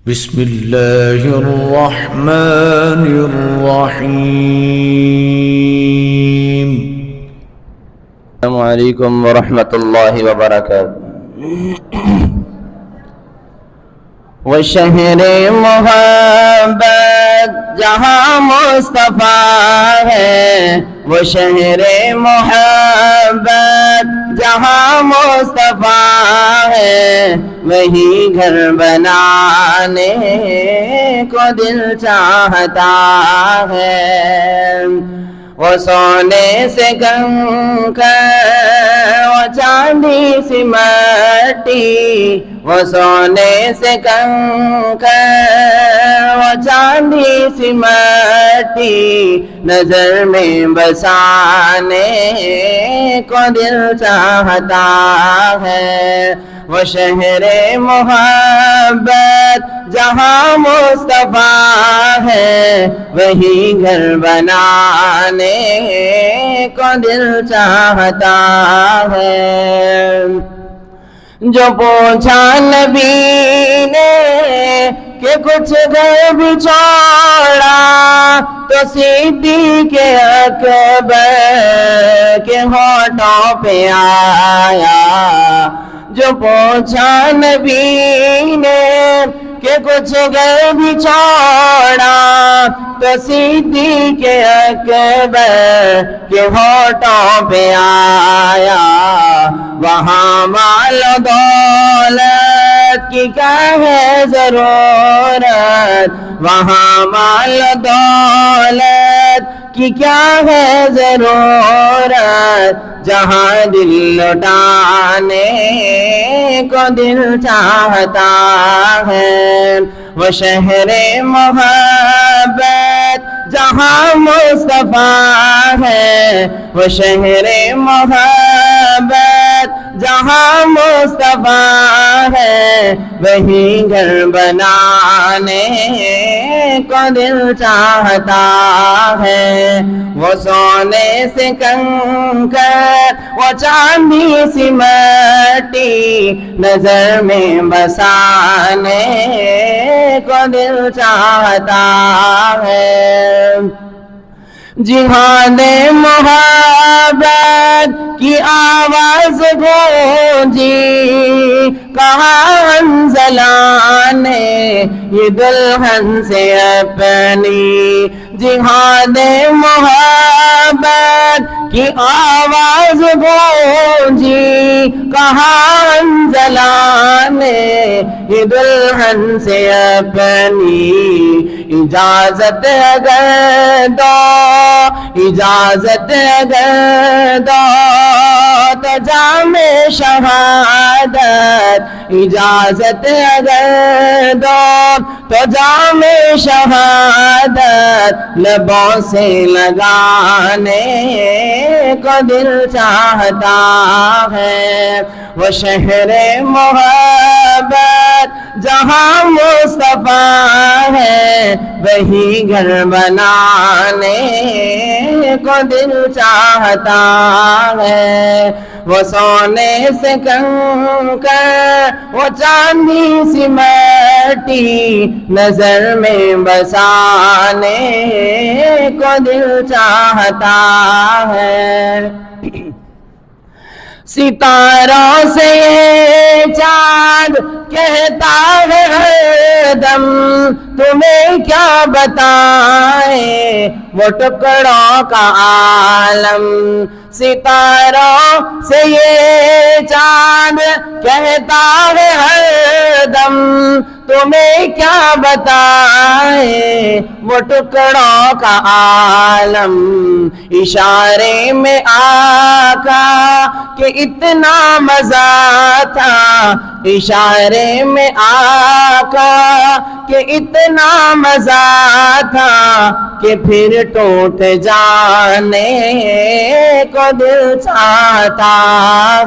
بسم الله الرحمن الرحيم. السلام علیکم ورحمۃ اللہ وبرکاتہ. وہ شہر محبت جہاں مصطفیٰ ہے، وہ شہر محبت جہاں مصطفیٰ ہے، وہی گھر بنانے کو دل چاہتا ہے. وہ سونے سے کنکر، وہ چاندی سی مٹی، وہ سونے سے کنکر، وہ چاندی سی مٹی، نظر میں بسانے کو دل چاہتا ہے. وہ شہر محبت جہاں مصطفیٰ ہے، وہی گھر بنانے کو دل چاہتا ہے. جو پوچھا نبی نے کہ کچھ گھر بھی چھوڑا، تو صدیق اکبر کے ہونٹوں پہ آیا. جو پوچھا نبی نے کہ کچھ گھر بھی چھوڑا، تو صدیق اکبر کے ہونٹوں پہ آیا. وہاں مال و دولت کی کیا ہے ضرورت، وہاں مال و دولت کی کیا ہے ضرورت، جہاں دل لٹانے کو دل چاہتا ہے. وہ شہر محبت جہاں مصطفیٰ ہے، وہ شہر محبت جہاں مصطفیٰ ہے، وہی گھر بنانے کو دل چاہتا ہے. وہ سونے سے کنکر، وہ چاندی سی مٹی، نظر میں بسانے کو دل چاہتا ہے. جہاد محبت کی آواز گونجی، کہا حنظلہ نے یہ دلہن سے اپنی. جہاد محبت کی آواز گونجی، کہا حنظلہ نے یہ دلہن سے اپنی. اجازت اگر دو، اجازت اگر دو تو جام شہادت، اجازت اگر دو تو جام شہادت، لبوں سے لگانے کو دل چاہتا ہے. وہ شہر محبت جہاں مصطفیٰ ہے، وہی گھر بنانے کو دل چاہتا ہے. وہ سونے سے کنکر، وہ چاندی سی مٹی، نظر میں بسانے کو دل چاہتا ہے. ستاروں سے یہ چاند کہتا ہے ہر دم، تمہیں کیا بتائیں وہ ٹکڑوں کا عالم. ستاروں سے یہ چاند کہتا ہے ہر دم، تمہیں کیا بتائیں وہ ٹکڑوں کا عالم. اشارے میں آقا کہ اتنا مزہ تھا، اشارے میں آقا کہ اتنا مزہ تھا، کہ پھر ٹوٹ جانے کو دل چاہتا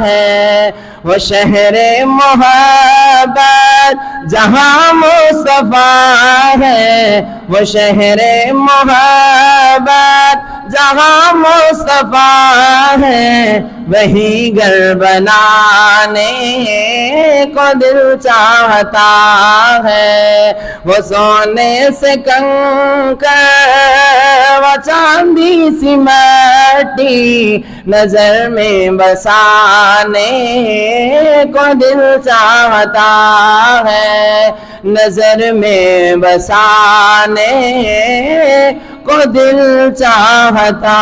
ہے. وہ شہر محبت جہاں جہاں مصطفیٰ ہے وہ شہر محبت، جہاں مصطفیٰ ہے وہی گھر بنانے کو دل چاہتا ہے، وہ سونے سے کنکر وہ چاندی سی مٹی نظر میں بسانے کو دل چاہتا ہے، نظر میں بسانے کو دل چاہتا